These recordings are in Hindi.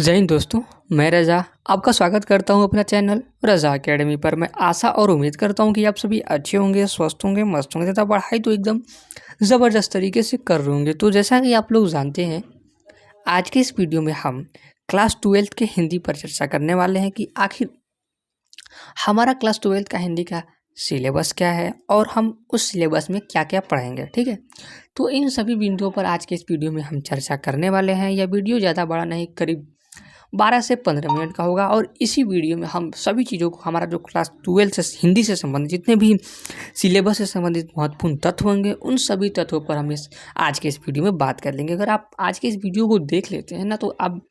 जय हिंद दोस्तों, मैं रज़ा आपका स्वागत करता हूं अपना चैनल रज़ा एकेडमी पर। मैं आशा और उम्मीद करता हूं कि आप सभी अच्छे होंगे, स्वस्थ होंगे, मस्त होंगे तथा पढ़ाई तो एकदम ज़बरदस्त तरीके से कर रहे होंगे। तो जैसा कि आप लोग जानते हैं, आज के इस वीडियो में हम क्लास 12th के हिंदी पर चर्चा करने वाले हैं कि आखिर हमारा क्लास 12th का हिंदी का सिलेबस क्या है और हम उस सिलेबस में क्या क्या पढ़ेंगे। ठीक है, तो इन सभी बिंदुओं पर आज के इस वीडियो में हम चर्चा करने वाले हैं। यह वीडियो ज़्यादा बड़ा नहीं, करीब 12 से 15 मिनट का होगा और इसी वीडियो में हम सभी चीज़ों को, हमारा जो क्लास 12 से हिंदी से संबंधित जितने भी सिलेबस से संबंधित महत्वपूर्ण तत्व होंगे, उन सभी तत्वों पर हम आज के इस वीडियो में बात कर लेंगे। अगर आप आज के इस वीडियो को देख लेते हैं ना, तो आप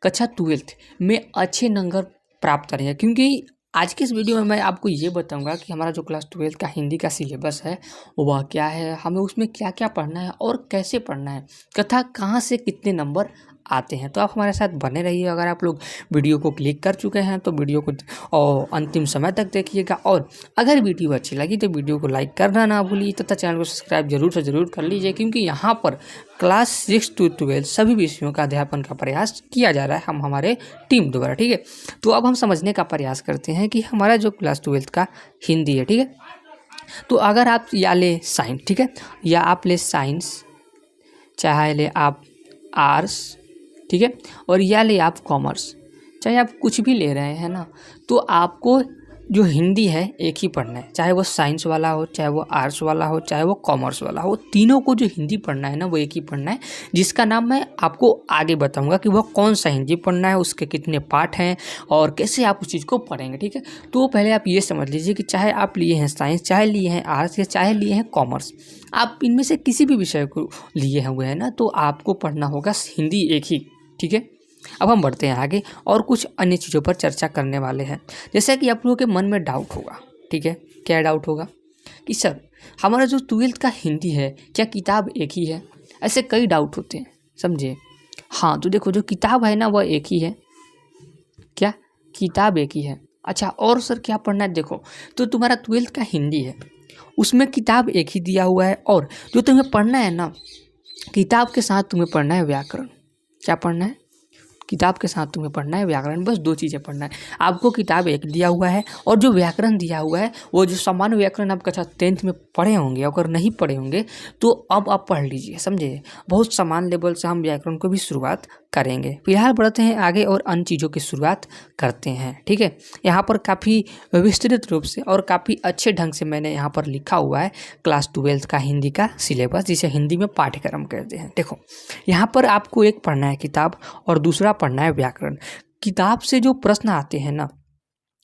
कक्षा 12th में अच्छे नंबर प्राप्त करेंगे, क्योंकि आज के इस वीडियो में मैं आपको ये बताऊंगा कि हमारा जो क्लास 12th का हिंदी का सिलेबस है वह क्या है, हमें उसमें क्या क्या पढ़ना है और कैसे पढ़ना है तथा कहाँ से कितने नंबर आते हैं। तो आप हमारे साथ बने रहिए। अगर आप लोग वीडियो को क्लिक कर चुके हैं तो वीडियो को और अंतिम समय तक देखिएगा, और अगर वीडियो अच्छी लगी तो वीडियो को लाइक करना ना भूलिए तथा चैनल को सब्सक्राइब जरूर से ज़रूर कर लीजिए, क्योंकि यहाँ पर क्लास 6 to 12 सभी विषयों का अध्यापन का प्रयास किया जा रहा है हमारे टीम द्वारा। ठीक है, तो अब हम समझने का प्रयास करते हैं कि हमारा जो क्लास 12th का हिंदी है, ठीक है, तो अगर आप या ले साइंस, ठीक है, या आप ले साइंस, चाहे ले आप आर्ट्स, ठीक है, और या ले आप कॉमर्स, चाहे आप कुछ भी ले रहे हैं ना, तो आपको जो हिंदी है एक ही पढ़ना है। चाहे वो साइंस वाला हो, चाहे वो आर्ट्स वाला हो, चाहे वो कॉमर्स वाला हो, तीनों को जो हिंदी पढ़ना है ना वो एक ही पढ़ना है, जिसका नाम मैं आपको आगे बताऊंगा कि वह कौन सा हिंदी पढ़ना है, उसके कितने पार्ट हैं और कैसे आप उस चीज़ को पढ़ेंगे। ठीक है, तो पहले आप ये समझ लीजिए कि चाहे आप लिए हैं साइंस, चाहे लिए हैं आर्ट्स या चाहे लिए हैं कॉमर्स, आप इनमें से किसी भी विषय को लिए हुए हैं ना, तो आपको पढ़ना होगा हिंदी एक ही। ठीक है, अब हम बढ़ते हैं आगे और कुछ अन्य चीज़ों पर चर्चा करने वाले हैं। जैसा कि आप लोगों के मन में डाउट होगा, ठीक है, क्या डाउट होगा कि सर हमारा जो 12th का हिंदी है क्या किताब एक ही है? ऐसे कई डाउट होते हैं, समझिए। हाँ, तो देखो, जो किताब है ना वह एक ही है। क्या किताब एक ही है? अच्छा, और सर क्या पढ़ना है? देखो, तो तुम्हारा 12th का हिंदी है, उसमें किताब एक ही दिया हुआ है, और जो तुम्हें पढ़ना है ना, किताब के साथ तुम्हें पढ़ना है व्याकरण। क्या पढ़ना है? किताब के साथ तुम्हें पढ़ना है व्याकरण। बस दो चीज़ें पढ़ना है आपको। किताब एक दिया हुआ है और जो व्याकरण दिया हुआ है वो जो सामान्य व्याकरण आप कक्षा 10th में पढ़े होंगे, अगर नहीं पढ़े होंगे तो अब आप पढ़ लीजिए, समझे। बहुत समान लेवल से हम व्याकरण को भी शुरुआत करेंगे। फिलहाल बढ़ते हैं आगे और अन्य चीज़ों की शुरुआत करते हैं। ठीक है, यहाँ पर काफ़ी विस्तृत रूप से और काफ़ी अच्छे ढंग से मैंने यहाँ पर लिखा हुआ है क्लास 12th का हिंदी का सिलेबस, जिसे हिंदी में पाठ्यक्रम कहते हैं। देखो, यहाँ पर आपको एक पढ़ना है किताब और दूसरा पढ़ना है व्याकरण। किताब से जो प्रश्न आते हैं ना,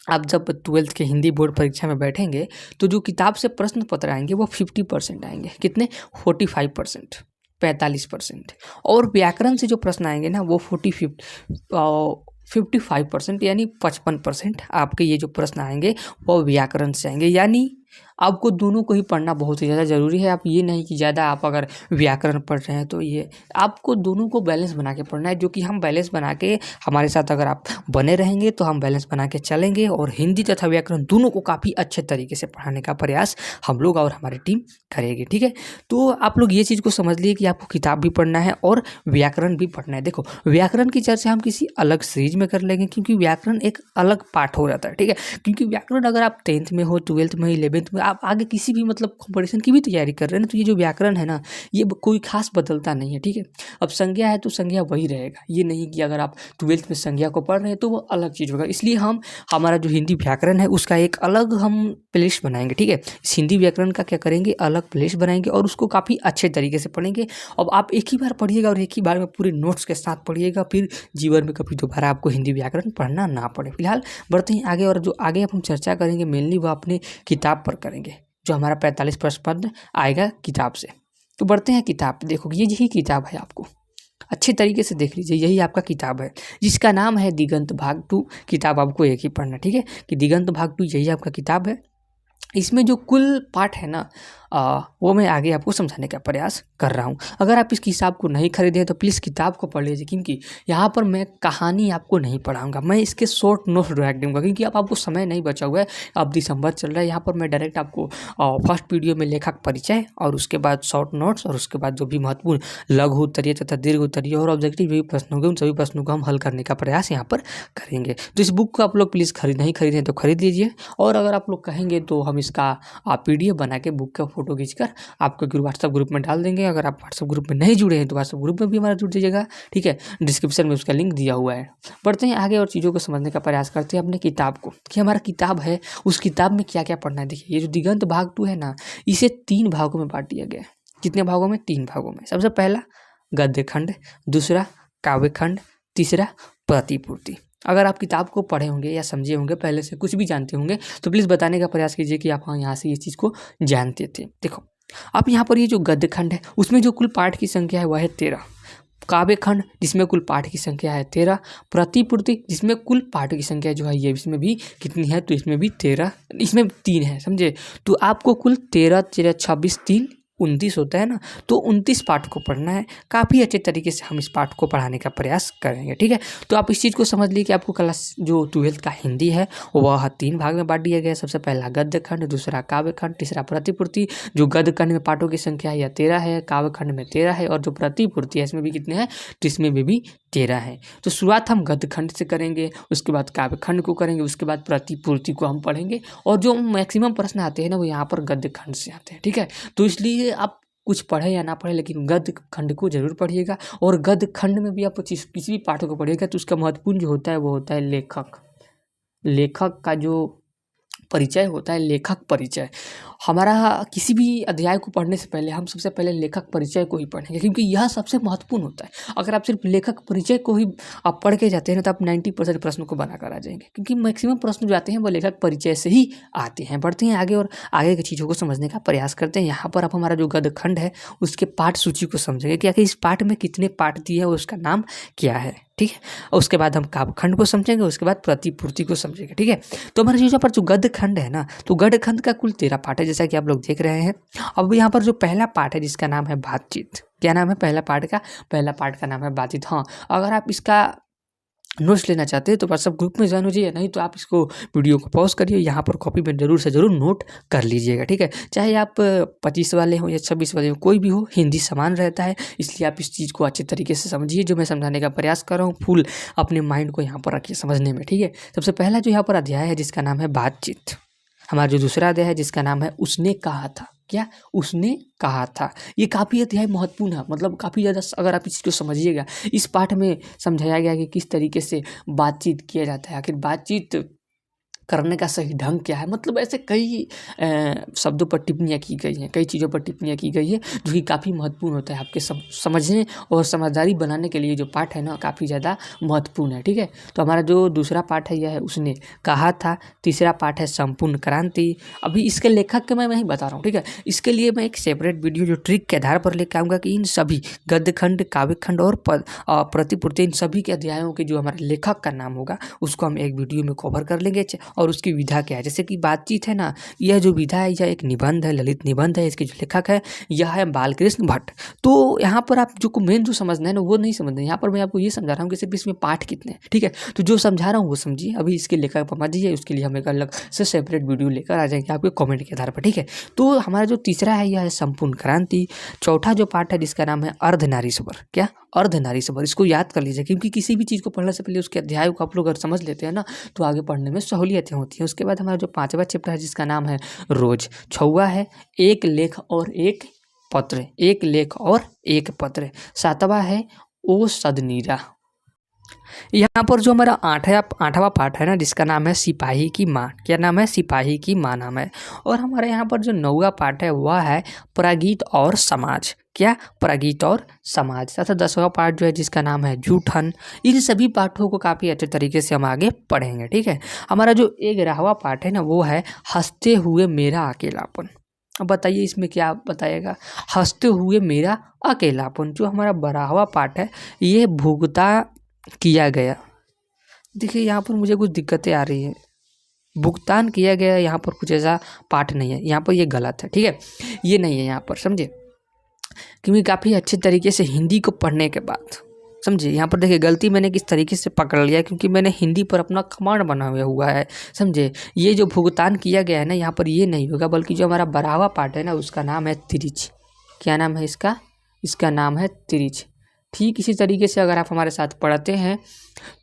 आप जब 12th के हिंदी बोर्ड परीक्षा में बैठेंगे तो जो किताब से प्रश्न पत्र आएंगे वो 50% आएंगे। कितने? 45%, 45%। और व्याकरण से जो प्रश्न आएंगे ना वो 55% यानी 55% आपके ये जो प्रश्न आएंगे वो व्याकरण से आएंगे। यानी आपको दोनों को ही पढ़ना बहुत ही ज़्यादा ज़रूरी है। आप ये नहीं कि ज़्यादा आप अगर व्याकरण पढ़ रहे हैं तो ये, आपको दोनों को बैलेंस बना के पढ़ना है, जो कि हम बैलेंस बना के, हमारे साथ अगर आप बने रहेंगे तो हम बैलेंस बना के चलेंगे और हिंदी तथा व्याकरण दोनों को काफ़ी अच्छे तरीके से पढ़ाने का प्रयास हम लोग और हमारी टीम करेगी। ठीक है, तो आप लोग ये चीज़ को समझ लीजिए कि आपको किताब भी पढ़ना है और व्याकरण भी पढ़ना है। देखो, व्याकरण की चर्चा हम किसी अलग सीरीज में कर लेंगे, क्योंकि व्याकरण एक अलग पाठ हो जाता है। ठीक है, क्योंकि व्याकरण अगर आप 10th में हो, 12th में, 11th में, आप आगे किसी भी मतलब कंपटीशन की भी तैयारी कर रहे हैं ना, तो ये जो व्याकरण है ना ये कोई खास बदलता नहीं है। ठीक है, अब संज्ञा है तो संज्ञा वही रहेगा, ये नहीं कि अगर आप 12th में संज्ञा को पढ़ रहे हैं तो वो अलग चीज़ होगा। इसलिए हम हमारा जो हिंदी व्याकरण है उसका एक अलग हम प्लेलिस्ट बनाएंगे। ठीक है, इस हिंदी व्याकरण का क्या करेंगे, अलग प्लेलिस्ट बनाएंगे और उसको काफ़ी अच्छे तरीके से पढ़ेंगे। अब आप एक ही बार पढ़िएगा और एक ही बार में पूरे नोट्स के साथ पढ़िएगा, फिर जीवन में कभी दोबारा आपको हिंदी व्याकरण पढ़ना ना पड़े। फिलहाल बढ़ते हैं आगे, और जो आगे हम चर्चा करेंगे मेनली वो अपने किताब पर करेंगे, जो हमारा 45 प्रश्न आएगा किताब से। तो बढ़ते हैं किताब। देखो, ये यही किताब है, आपको अच्छे तरीके से देख लीजिए, यही आपका किताब है जिसका नाम है दिगंत भाग 2। किताब आपको एक ही पढ़ना। ठीक है, कि दिगंत भाग 2 यही आपका किताब है। इसमें जो कुल पाठ है ना वो मैं आगे आपको समझाने का प्रयास कर रहा हूँ। अगर आप इस किताब को नहीं खरीदे तो प्लीज़ किताब को पढ़ लीजिए, क्योंकि यहाँ पर मैं कहानी आपको नहीं पढ़ाऊँगा, मैं इसके शॉर्ट नोट्स डायरेक्ट दूँगा, क्योंकि अब आपको समय नहीं बचा हुआ है। अब दिसंबर चल रहा है, यहाँ पर मैं डायरेक्ट आपको फर्स्ट वीडियो में लेखक परिचय और उसके बाद शॉर्ट नोट्स और उसके बाद जो भी महत्वपूर्ण लघु उत्तरीय तथा दीर्घ उत्तरीय और ऑब्जेक्टिव जो भी प्रश्न होंगे उन सभी प्रश्नों को हम हल करने का प्रयास यहाँ पर करेंगे। तो इस बुक को आप लोग प्लीज़ नहीं खरीदें तो खरीद लीजिए, और अगर आप लोग कहेंगे तो हम इसका PDF बना के बुक का फोटो खींचकर आपको व्हाट्सएप ग्रुप में डाल देंगे। अगर आप व्हाट्सएप ग्रुप में नहीं जुड़े हैं तो व्हाट्सएप ग्रुप में भी हमारा जुड़ जाइएगा, ठीक है। डिस्क्रिप्शन में उसका लिंक दिया हुआ है। बढ़ते हैं आगे और चीज़ों को समझने का प्रयास करते हैं अपने किताब को, कि हमारा किताब है उस किताब में क्या क्या पढ़ना है। देखिए ये जो दिगंत भाग 2 है ना, इसे 3 भागों में बांट दिया गया है। कितने भागों में? 3 भागों में। सबसे पहला गद्य खंड, दूसरा काव्य खंड, तीसरा प्रतिपूर्ति। अगर आप किताब को पढ़े होंगे या समझे होंगे, पहले से कुछ भी जानते होंगे, तो प्लीज़ बताने का प्रयास कीजिए कि आप यहाँ से ये चीज़ को जानते थे। देखो आप यहाँ पर ये जो गद्य खंड है उसमें जो कुल पाठ की संख्या है वह है 13, काव्य खंड जिसमें कुल पाठ की संख्या है 13, प्रतिपूर्ति जिसमें कुल पाठ की संख्या जो है ये इसमें भी कितनी है, तो इसमें भी 13, इसमें 3 है, समझे। तो आपको कुल 13 13 26 3 29 होता है ना, तो 29 पाठ को पढ़ना है। काफ़ी अच्छे तरीके से हम इस पाठ को पढ़ाने का प्रयास करेंगे, ठीक है। तो आप इस चीज़ को समझ लीजिए कि आपको क्लास जो 12th का हिंदी है वह 3 भाग में बांट दिया गया है। सबसे पहला गद्य खंड, दूसरा काव्य खंड, तीसरा प्रतिपूर्ति। जो गद्य खंड में पाठों की संख्या है यह 13 है, काव्य खंड में 13 है, और जो प्रतिपूर्ति है इसमें भी कितने हैं, तो इसमें भी 13 है। तो शुरुआत हम गद्य खंड से करेंगे, उसके बाद काव्य खंड को करेंगे, उसके बाद प्रतिपूर्ति को हम पढ़ेंगे, और जो मैक्सिमम प्रश्न आते हैं ना वो यहाँ पर गद्य खंड से आते हैं, ठीक है। तो इसलिए आप कुछ पढ़े या ना पढ़े लेकिन गद्य खंड को जरूर पढ़िएगा, और गद्य खंड में भी आप किसी भी पाठ को पढ़िएगा तो उसका महत्वपूर्ण जो होता है वो होता है लेखक का जो परिचय होता है, लेखक परिचय। हमारा किसी भी अध्याय को पढ़ने से पहले हम सबसे पहले लेखक परिचय को ही पढ़ेंगे, क्योंकि यह सबसे महत्वपूर्ण होता है। अगर आप सिर्फ लेखक परिचय को ही आप पढ़ के जाते हैं तो आप 90% प्रश्नों को बना कर आ जाएंगे, क्योंकि मैक्सिमम प्रश्न जो आते हैं वो लेखक परिचय से ही आते हैं। बढ़ते हैं आगे और आगे की चीज़ों को समझने का प्रयास करते हैं। यहाँ पर आप हमारा जो गद्य खंड है उसके पाठ सूची को समझेंगे कि आखिर इस पाठ में कितने पाठ दिए हैं और उसका नाम क्या है, ठीक है। उसके बाद हम काव्य खंड को समझेंगे, उसके बाद प्रतिपूर्ति को समझेंगे, ठीक है। तो हमारे यहाँ पर जो गद्य खंड है ना, तो गद्य खंड का कुल 13 पाठ है, जैसा कि आप लोग देख रहे हैं। अब यहाँ पर जो पहला पाठ है जिसका नाम है बातचीत, क्या नाम है पहला पाठ का नाम है बातचीत। हाँ, अगर आप इसका नोट्स लेना चाहते हैं तो व्हाट्सएप ग्रुप में ज्वाइन हो जाइए, नहीं तो आप इसको वीडियो को पॉज करिए, यहाँ पर कॉपी में जरूर से जरूर नोट कर लीजिएगा, ठीक है। चाहे आप 25 वाले हो या 26 वाले हो, कोई भी हो, हिंदी समान रहता है, इसलिए आप इस चीज़ को अच्छे तरीके से समझिए। जो मैं समझाने का प्रयास कर रहा हूँ फुल अपने माइंड को यहाँ पर रखिए समझने में, ठीक है। सबसे पहला जो यहाँ पर अध्याय है जिसका नाम है बातचीत। हमारा जो दूसरा अध्याय है जिसका नाम है उसने कहा था। क्या? उसने कहा था। ये काफ़ी अध्याय महत्वपूर्ण है, मतलब काफ़ी ज़्यादा अगर आप इस चीज़ को समझिएगा। इस पाठ में समझाया गया कि किस तरीके से बातचीत किया जाता है, आखिर बातचीत करने का सही ढंग क्या है। मतलब ऐसे कई शब्दों पर टिप्पणियाँ की गई हैं, कई चीज़ों पर टिप्पणियाँ की गई है जो कि काफ़ी महत्वपूर्ण होता है आपके समझने और समझदारी बनाने के लिए। जो पाठ है ना काफ़ी ज़्यादा महत्वपूर्ण है, ठीक है। तो हमारा जो दूसरा पाठ है यह है उसने कहा था। तीसरा पाठ है संपूर्ण क्रांति। अभी इसके लेखक के मैं नहीं बता रहा हूँ, ठीक है। इसके लिए मैं एक सेपरेट वीडियो जो ट्रिक के आधार पर लेकर आऊँगा कि इन सभी गद्य खंड, काव्य खंड और प्रतिपूर्ति, इन सभी के अध्यायों के जो हमारे लेखक का नाम होगा उसको हम एक वीडियो में कवर कर लेंगे, और उसकी विधा क्या है। जैसे कि बातचीत है ना, यह जो विधा है यह एक निबंध है, ललित निबंध है। इसके जो लेखक है यह है बालकृष्ण भट्ट। तो यहाँ पर आप जो मेन जो समझना है ना वो नहीं समझना है, यहाँ पर मैं आपको ये समझा रहा हूँ कि सिर्फ इसमें पाठ कितने हैं, ठीक है। तो जो समझा रहा हूँ वो समझिए, अभी इसके लेखक पर मत जाइए, उसके लिए हम एक अलग से सेपरेट वीडियो लेकर आ जाएंगे आपके कॉमेंट के आधार पर, ठीक है। तो हमारा जो तीसरा है यह है संपूर्ण क्रांति। चौथा जो पाठ है जिसका नाम है अर्धनारीश्वर। क्या? अर्धनारीश्वर। इसको याद कर लीजिए, क्योंकि किसी भी चीज़ को पढ़ने से पहले उसके अध्याय को आप लोग अगर समझ लेते हैं ना तो आगे पढ़ने में सहूलियतें होती हैं। उसके बाद हमारा जो 5वां चैप्टर है जिसका नाम है रोज। 6वां है एक लेख और एक पत्र, एक लेख और एक पत्र। 7वां है ओ सदनीरा। यहाँ पर जो हमारा 8वां पाठ है ना जिसका नाम है सिपाही की माँ। क्या नाम है? सिपाही की माँ नाम है। और हमारे यहाँ पर जो 9वां पाठ है वह है प्रागीत और समाज। क्या? प्रागीत और समाज। तथा 10वां पाठ जो है जिसका नाम है जूठन। इन सभी पाठों को काफ़ी अच्छे तरीके से हम आगे पढ़ेंगे, ठीक है। हमारा जो 11वां पाठ है ना वो है हंसते हुए मेरा अकेलापन। अब बताइए इसमें क्या बताएगा? हंसते हुए मेरा अकेलापन। जो हमारा 12वां पाठ है ये भुगता किया गया। देखिए यहाँ पर मुझे कुछ दिक्कतें आ रही हैं। भुगतान किया गया यहाँ पर कुछ ऐसा पाठ नहीं है, यहाँ पर ये गलत है, ठीक है, ये नहीं है यहाँ पर, समझे। क्योंकि काफ़ी अच्छे तरीके से हिंदी को पढ़ने के बाद, समझे, यहाँ पर देखिए गलती मैंने किस तरीके से पकड़ लिया, क्योंकि मैंने हिंदी पर अपना कमांड बना हुआ है, समझे। ये जो भुगतान किया गया है ना, यहाँ पर ये नहीं होगा, बल्कि जो हमारा बढ़ावा पाठ है ना, उसका नाम है तिरिच। क्या नाम है इसका नाम है तिरिच। ठीक इसी तरीके से अगर आप हमारे साथ पढ़ते हैं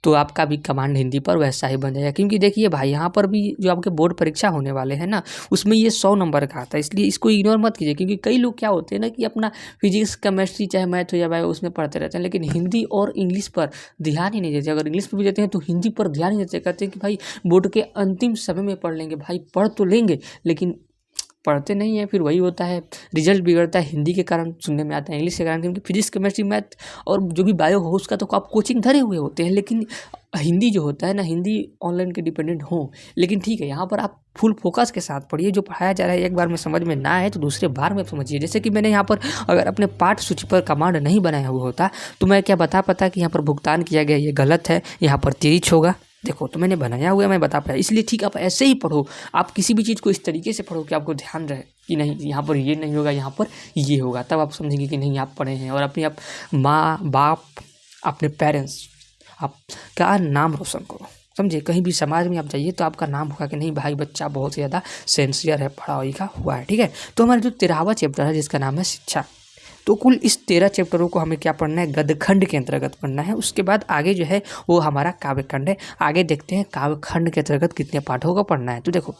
तो आपका भी कमांड हिंदी पर वैसा ही बन जाएगा। क्योंकि देखिए भाई, यहाँ पर भी जो आपके बोर्ड परीक्षा होने वाले हैं ना, उसमें ये 100 नंबर का आता है, इसलिए इसको इग्नोर मत कीजिए। क्योंकि कई लोग क्या होते हैं ना कि अपना फिजिक्स केमिस्ट्री चाहे मैथ हो या बायो उसमें पढ़ते रहते हैं, लेकिन हिंदी और इंग्लिश पर ध्यान ही नहीं देते। अगर इंग्लिश पर भी देते हैं तो हिंदी पर ध्यान ही नहीं देते, कहते हैं कि भाई बोर्ड के अंतिम समय में पढ़ लेंगे। भाई पढ़ तो लेंगे लेकिन पढ़ते नहीं है, फिर वही होता है, रिजल्ट बिगड़ता है हिंदी के कारण सुनने में आता है, इंग्लिश के कारण। क्योंकि फिजिक्स केमिस्ट्री मैथ और जो भी बायो हो उसका तो आप कोचिंग धरे हुए होते हैं, लेकिन हिंदी जो होता है ना, हिंदी ऑनलाइन के डिपेंडेंट हो। लेकिन ठीक है, यहाँ पर आप फुल फोकस के साथ पढ़िए। जो पढ़ाया जा रहा है एक बार में समझ में ना आए तो दूसरे बार में समझिए। जैसे कि मैंने यहाँ पर अगर अपने पाठ सूची पर कमांड नहीं बनाया हुआ होता तो मैं क्या बता पाता कि यहाँ पर भुगतान किया गया, ये गलत है, यहाँ पर तिरिच होगा। देखो तो मैंने बनाया हुआ है, मैं बता पाया। इसलिए ठीक आप ऐसे ही पढ़ो, आप किसी भी चीज़ को इस तरीके से पढ़ो कि आपको ध्यान रहे कि नहीं यहाँ पर ये नहीं होगा, यहाँ पर ये होगा, तब आप समझेंगे कि नहीं आप पढ़े हैं। और अपने आप माँ बाप, अपने पेरेंट्स, आपका नाम रोशन करो, समझे। कहीं भी समाज में आप जाइए तो आपका नाम होगा कि नहीं भाई बच्चा बहुत ज़्यादा सेंसियर है, पढ़ा लिखा हुआ है, ठीक है। तो हमारा जो 13वां चैप्टर है जिसका नाम है शिक्षा, तो कुल इस 13 चैप्टरों को हमें क्या पढ़ना है, गद्यखंड के अंतर्गत पढ़ना है। उसके बाद आगे जो है वो हमारा काव्यखंड है। आगे देखते हैं काव्यखंड के अंतर्गत कितने पाठों को पढ़ना है। तो देखो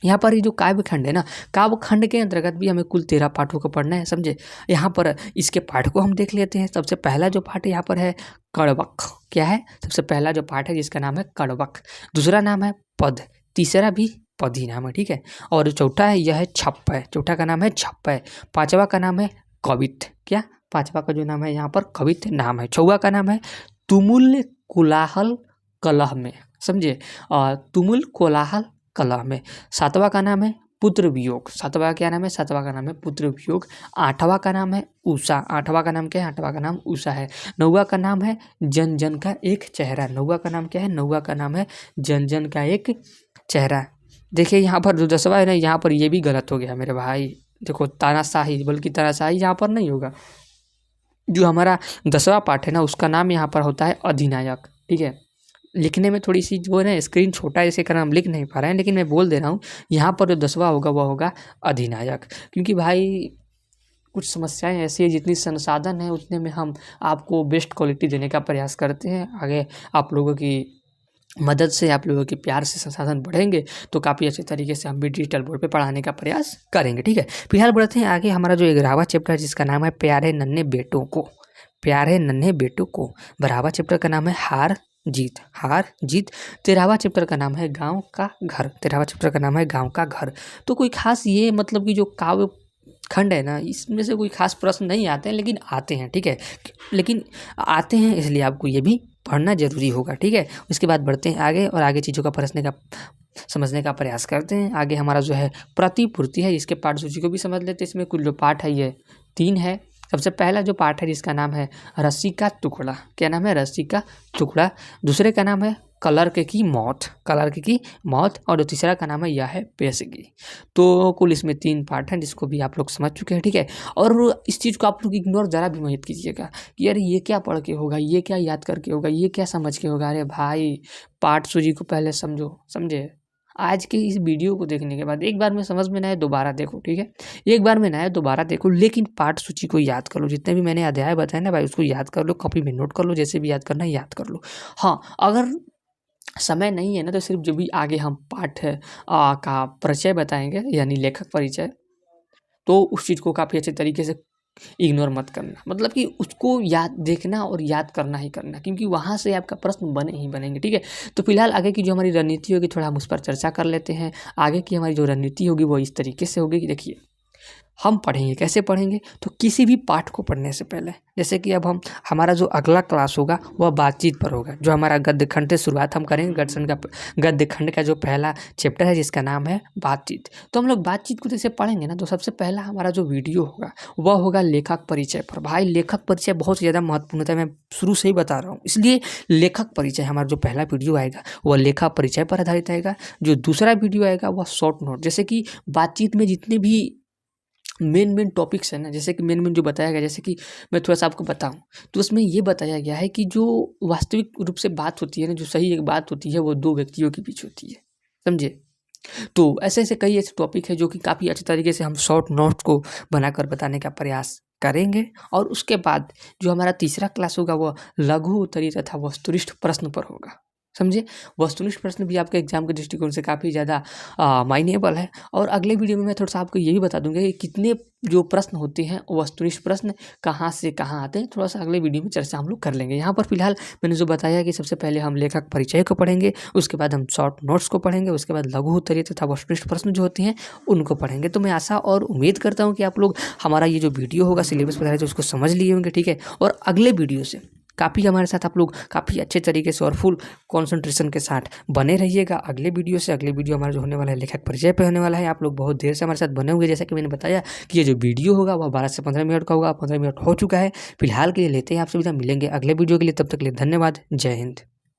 यहाँ पर ये जो काव्यखंड है ना, काव्यखंड के अंतर्गत भी हमें कुल 13 पाठों को पढ़ना है, समझे। यहाँ पर इसके पाठ को हम देख लेते हैं। सबसे पहला जो पाठ यहाँ पर है कड़वक। क्या है सबसे पहला जो पाठ है जिसका नाम है कड़वक। दूसरा नाम है पद, तीसरा भी पद ही नाम है, ठीक है। और चौथा है यह है छप्पय, चौथा का नाम है छप्पय। पांचवा का नाम है कवित। क्या पांचवा का जो नाम है यहाँ पर कवित नाम है। छठवा का नाम है तुमुल कोलाहल कलह में, समझे, तुमुल कोलाहल कलह में। सातवां का नाम है पुत्र वियोग। सातवां क्या नाम है, सातवां का नाम है पुत्र वियोग। आठवां का नाम है उषा। आठवां का नाम क्या है, आठवां का नाम उषा है। नौवां का नाम है जन जन का एक चेहरा। नौवां का नाम क्या है, नौवां का नाम है जन जन का एक चेहरा। देखिए यहाँ पर जो 10वां है ना, यहाँ पर ये भी गलत हो गया मेरे भाई। देखो तानाशाही, बल्कि तानाशाही यहाँ पर नहीं होगा। जो हमारा 10वां पाठ है ना, उसका नाम यहाँ पर होता है अधिनायक, ठीक है। लिखने में थोड़ी सी जो है ना स्क्रीन छोटा है, इसे कारण हम लिख नहीं पा रहे हैं, लेकिन मैं बोल दे रहा हूँ यहाँ पर जो 10वां होगा वह होगा अधिनायक। क्योंकि भाई कुछ समस्याएं ऐसी है, जितनी संसाधन है उतने में हम आपको बेस्ट क्वालिटी देने का प्रयास करते हैं। आगे आप लोगों की मदद से, आप लोगों के प्यार से संसाधन बढ़ेंगे तो काफ़ी अच्छे तरीके से हम भी डिजिटल बोर्ड पे पढ़ाने का प्रयास करेंगे, ठीक है। फिलहाल बढ़ते हैं आगे। हमारा जो 11वां चैप्टर है जिसका नाम है प्यारे नन्हे बेटों को। प्यारे नन्हे बेटों को। 12वां चैप्टर का नाम है हार जीत। हार जीत। 13वां चैप्टर का नाम है गांव का घर। 13वां चैप्टर का नाम है गांव का घर। तो कोई खास ये मतलब कि जो काव्य खंड है ना, इसमें से कोई खास प्रश्न नहीं आते हैं, लेकिन आते हैं, ठीक है। लेकिन आते हैं इसलिए आपको ये भी पढ़ना जरूरी होगा, ठीक है। उसके बाद बढ़ते हैं आगे और आगे चीज़ों का समझने का प्रयास करते हैं। आगे हमारा जो है प्रतिपूर्ति है, इसके पाठ सूची को भी समझ लेते हैं। इसमें कुल जो पाठ है ये 3 है। सबसे पहला जो पाठ है जिसका नाम है रस्सी का टुकड़ा। क्या नाम है, रस्सी का टुकड़ा। दूसरे का नाम है क्लर्क की मौत। क्लर्क की मौत। और तीसरा का नाम है यह है पेशगी। तो कुल इसमें 3 पाठ हैं जिसको भी आप लोग समझ चुके हैं, ठीक है। और इस चीज़ को आप लोग इग्नोर ज़रा भी मत कीजिएगा कि अरे ये क्या पढ़ के होगा, ये क्या याद करके होगा, ये क्या समझ के होगा। अरे भाई पाठ सूची को पहले समझो, समझे। आज के इस वीडियो को देखने के बाद एक बार में समझ में ना आए दोबारा देखो, ठीक है। एक बार में ना आए दोबारा देखो, लेकिन पाठ सूची को याद कर लो। जितने भी मैंने अध्याय बताए ना भाई, उसको याद कर लो, कॉपी में नोट कर लो, जैसे भी याद करना है याद कर लो। हाँ, अगर समय नहीं है ना तो सिर्फ जो भी आगे हम पाठ का परिचय बताएंगे, यानी लेखक परिचय, तो उस चीज़ को काफ़ी अच्छे तरीके से इग्नोर मत करना। मतलब कि उसको याद देखना और याद करना ही करना, क्योंकि वहाँ से आपका प्रश्न बने ही बनेंगे, ठीक है। तो फिलहाल आगे की जो हमारी रणनीति होगी थोड़ा हम उस पर चर्चा कर लेते हैं। आगे की हमारी जो रणनीति होगी वो इस तरीके से होगी कि देखिए हम पढ़ेंगे। कैसे पढ़ेंगे? तो किसी भी पाठ को पढ़ने से पहले, जैसे कि अब हमारा जो अगला क्लास होगा वह बातचीत पर होगा। जो हमारा गद्य खंड से शुरुआत हम करेंगे, गद्य खंड का जो पहला चैप्टर है जिसका नाम है बातचीत। तो हम लोग बातचीत को जैसे पढ़ेंगे ना, तो सबसे पहला हमारा जो वीडियो होगा वह होगा लेखक परिचय पर। भाई लेखक परिचय बहुत ज़्यादा महत्वपूर्ण होता है, मैं शुरू से ही बता रहा हूँ। इसलिए लेखक परिचय हमारा जो पहला वीडियो आएगा वह लेखक परिचय पर आधारित आएगा। जो दूसरा वीडियो आएगा वह शॉर्ट नोट, जैसे कि बातचीत में जितने भी मेन टॉपिक्स है ना, जैसे कि मेन जो बताया गया, जैसे कि मैं थोड़ा सा आपको बताऊं तो उसमें ये बताया गया है कि जो वास्तविक रूप से बात होती है ना, जो सही एक बात होती है वो दो व्यक्तियों के बीच होती है, समझे। तो ऐसे ऐसे कई ऐसे टॉपिक है जो कि काफ़ी अच्छे तरीके से हम शॉर्ट नोट्स को बनाकर बताने का प्रयास करेंगे। और उसके बाद जो हमारा तीसरा क्लास होगा वह लघु उत्तरीय तथा वस्तुनिष्ठ प्रश्न पर होगा, समझे। वस्तुनिष्ठ प्रश्न भी आपके एग्जाम के दृष्टिकोण से काफ़ी ज़्यादा मायनेबल है। और अगले वीडियो में मैं थोड़ा सा आपको ये भी बता दूंगा कि कितने जो प्रश्न होते हैं वस्तुनिष्ठ प्रश्न कहाँ से कहाँ आते हैं, थोड़ा सा अगले वीडियो में चर्चा हम लोग कर लेंगे। यहाँ पर फिलहाल मैंने जो बताया कि सबसे पहले हम लेखक परिचय को पढ़ेंगे, उसके बाद हम शॉर्ट नोट्स को पढ़ेंगे, उसके बाद लघु उत्तरीय तथा वस्तुनिष्ठ प्रश्न जो होते हैं उनको पढ़ेंगे। तो मैं आशा और उम्मीद करता हूँ कि आप लोग हमारा ये जो वीडियो होगा सिलेबस बताया जो उसको समझ लिए होंगे, ठीक है। और अगले वीडियो से काफ़ी हमारे साथ आप लोग काफ़ी अच्छे तरीके से और फुल कंसंट्रेशन के साथ बने रहिएगा। अगले वीडियो हमारा जो होने वाला है लेखक परिचय पे होने वाला है। आप लोग बहुत देर से हमारे साथ बने हुए, जैसा कि मैंने बताया कि ये जो वीडियो होगा वह 12 से 15 मिनट का होगा। 15 मिनट हो चुका है। फिलहाल के लिए लेते हैं आपसे विदा, मिलेंगे अगले वीडियो के लिए, तब तक के लिए धन्यवाद। जय हिंद।